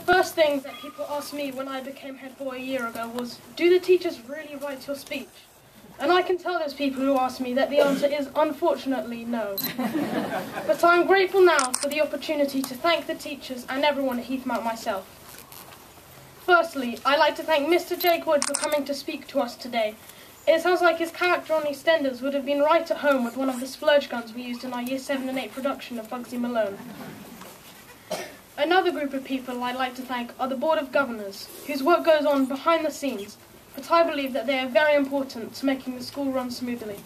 first thing that people asked me when I became head boy a year ago was, do the teachers really write your speech? And I can tell those people who ask me that the answer is unfortunately no. But I'm grateful now for the opportunity to thank the teachers and everyone at Heathmount myself. Firstly, I'd like to thank Mr. Jake Wood for coming to speak to us today. It sounds like his character on EastEnders would have been right at home with one of the splurge guns we used in our Year 7 and 8 production of Bugsy Malone. Another group of people I'd like to thank are the Board of Governors, whose work goes on behind the scenes, but I believe that they are very important to making the school run smoothly.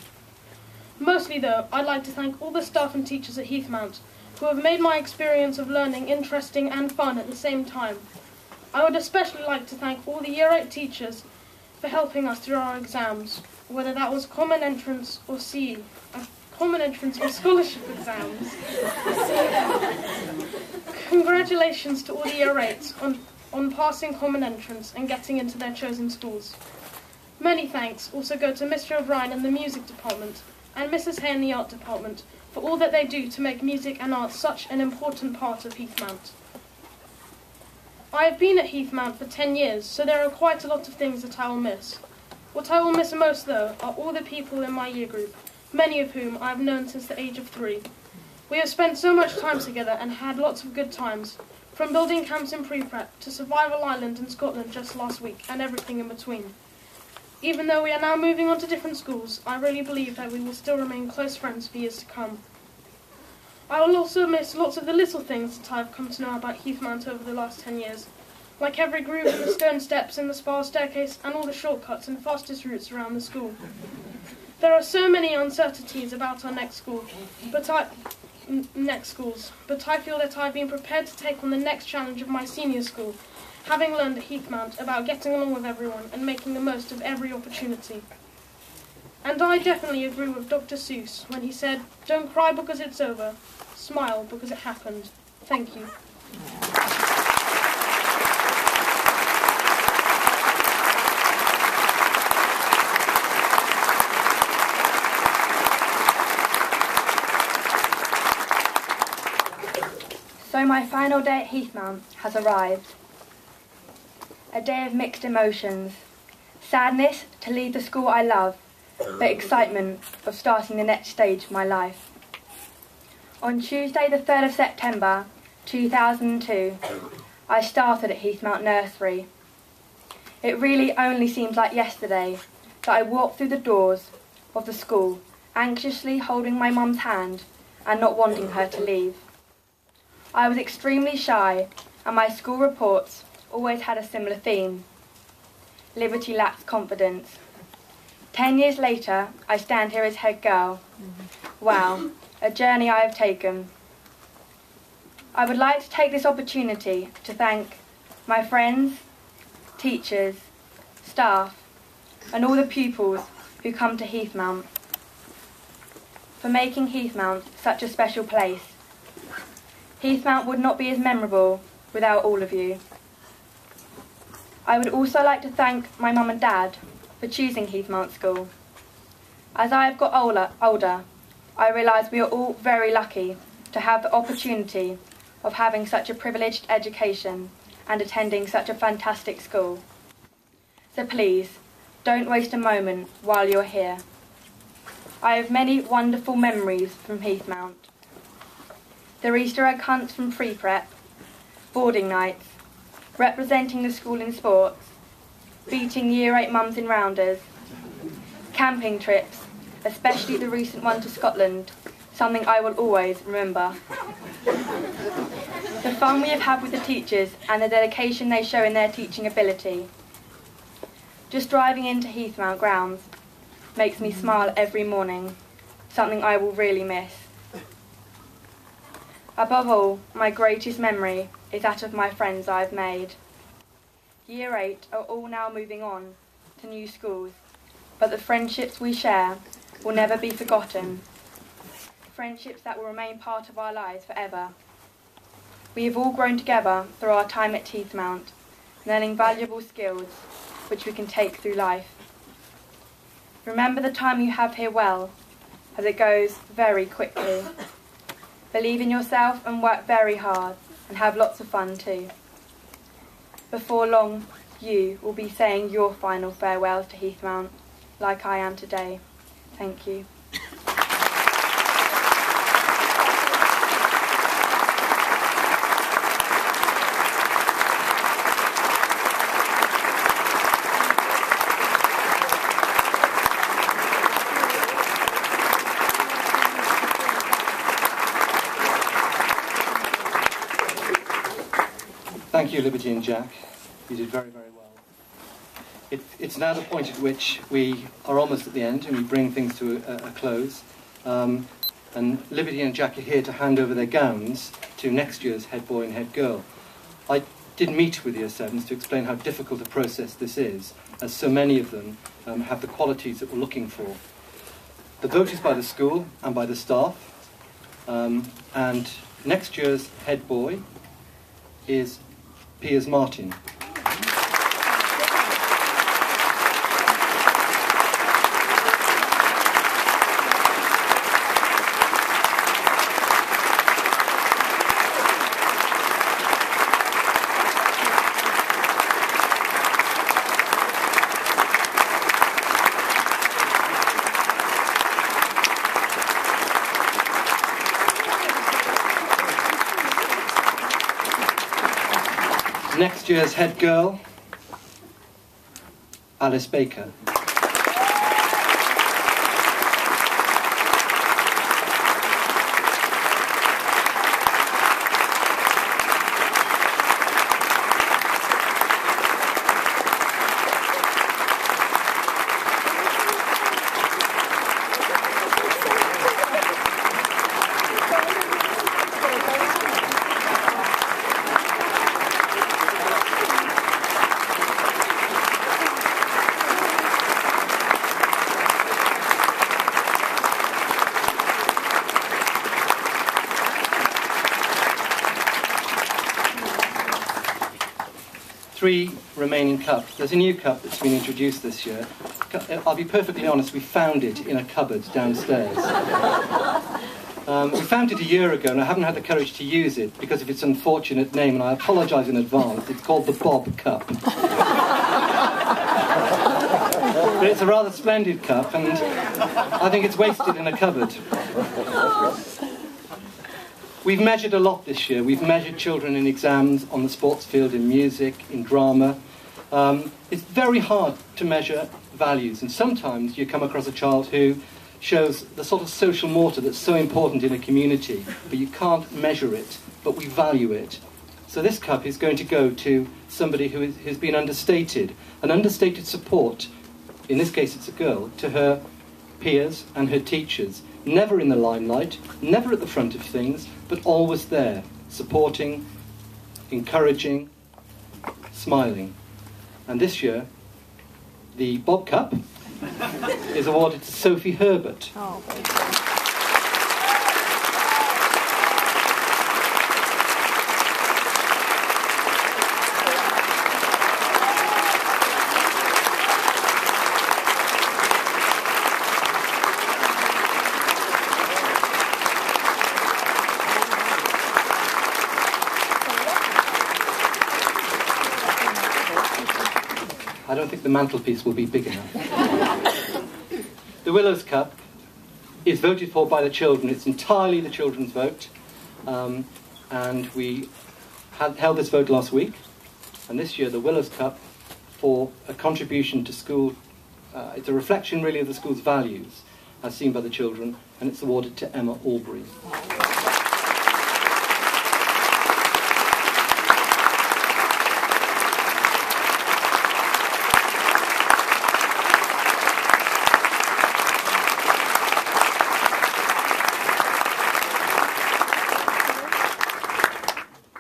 Mostly though, I'd like to thank all the staff and teachers at Heathmount, who have made my experience of learning interesting and fun at the same time. I would especially like to thank all the Year 8 teachers for helping us through our exams, whether that was Common Entrance or CE, Common Entrance or Scholarship exams. Congratulations to all the Year 8s on passing Common Entrance and getting into their chosen schools. Many thanks also go to Mr. O'Brien in the music department and Mrs. Hay in the art department for all that they do to make music and art such an important part of Heathmount. I have been at Heathmount for 10 years, so there are quite a lot of things that I will miss. What I will miss most, though, are all the people in my year group, many of whom I have known since the age of 3. We have spent so much time together and had lots of good times, from building camps in pre-prep to Survival Island in Scotland just last week, and everything in between. Even though we are now moving on to different schools, I really believe that we will still remain close friends for years to come. I will also miss lots of the little things that I have come to know about Heathmount over the last 10 years, like every groove in the stone steps in the spiral staircase and all the shortcuts and fastest routes around the school. There are so many uncertainties about our next schools, but I feel that I've been prepared to take on the next challenge of my senior school, having learned at Heathmount about getting along with everyone and making the most of every opportunity. And I definitely agree with Dr. Seuss when he said, "Don't cry because it's over, smile because it happened." Thank you. So my final day at Heathmount has arrived. A day of mixed emotions. Sadness to leave the school I love, but excitement of starting the next stage of my life. On Tuesday the 3rd of September 2002, I started at Heathmount Nursery. It really only seems like yesterday that I walked through the doors of the school, anxiously holding my mum's hand and not wanting her to leave. I was extremely shy, and my school reports always had a similar theme. Liberty lacks confidence. 10 years later, I stand here as head girl. Wow, a journey I have taken. I would like to take this opportunity to thank my friends, teachers, staff, and all the pupils who come to Heathmount for making Heathmount such a special place. Heathmount would not be as memorable without all of you. I would also like to thank my mum and dad for choosing Heathmount School. As I have got older, I realise we are all very lucky to have the opportunity of having such a privileged education and attending such a fantastic school. So please, don't waste a moment while you're here. I have many wonderful memories from Heathmount. The Easter egg hunts from pre-prep, boarding nights, representing the school in sports, beating Year 8 mums in rounders, camping trips, especially the recent one to Scotland, something I will always remember. The fun we have had with the teachers and the dedication they show in their teaching ability. Just driving into Heathmount grounds makes me smile every morning, something I will really miss. Above all, my greatest memory is that of my friends I have made. Year 8 are all now moving on to new schools, but the friendships we share will never be forgotten. Friendships that will remain part of our lives forever. We have all grown together through our time at Heathmount, learning valuable skills which we can take through life. Remember the time you have here well, as it goes very quickly. Believe in yourself and work very hard, and have lots of fun too. before long you will be saying your final farewells to Heathmount, like I am today. Thank you. Thank you, Liberty and Jack. You did very, very well. It's now the point at which we are almost at the end and we bring things to a close. And Liberty and Jack are here to hand over their gowns to next year's head boy and head girl. I did meet with Year 7s to explain how difficult a process this is, as so many of them have the qualities that we're looking for. The vote is by the school and by the staff. And next year's head boy is Piers Martin. Next year's head girl, Alice Baker. Three remaining cups. There's a new cup that's been introduced this year. I'll be perfectly honest, we found it in a cupboard downstairs. We found it a year ago and I haven't had the courage to use it because of its unfortunate name, and I apologise in advance. It's called the Bob Cup. But it's a rather splendid cup and I think it's wasted in a cupboard. We've measured a lot this year. We've measured children in exams, on the sports field, in music, in drama. It's very hard to measure values, and sometimes you come across a child who shows the sort of social mortar that's so important in a community, but you can't measure it, but we value it. So this cup is going to go to somebody who has been understated, an understated support, in this case it's a girl, to her peers and her teachers. Never in the limelight, never at the front of things, but always there, supporting, encouraging, smiling. And this year, the Bob Cup is awarded to Sophie Herbert. Oh, I don't think the mantelpiece will be big enough. The Willows Cup is voted for by the children. It's entirely the children's vote. And we held this vote last week. And this year, the Willows Cup, for a contribution to school, it's a reflection really of the school's values, as seen by the children, and it's awarded to Emma Albury.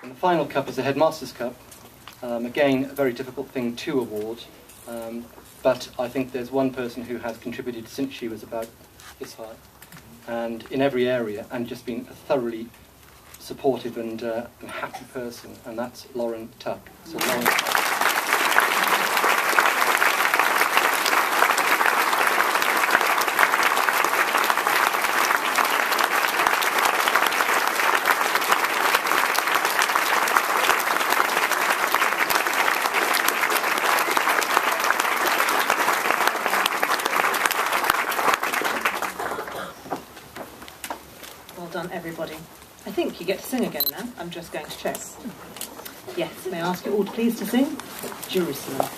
The final cup is the Headmaster's Cup. Again, a very difficult thing to award, but I think there's one person who has contributed since she was about this high, and in every area, and just been a thoroughly supportive and happy person, and that's Lauren Tuck. So Lauren. done, everybody. I think you get to sing again now. I'm just going to check. Yes, may I ask you all to please to sing? Jerusalem.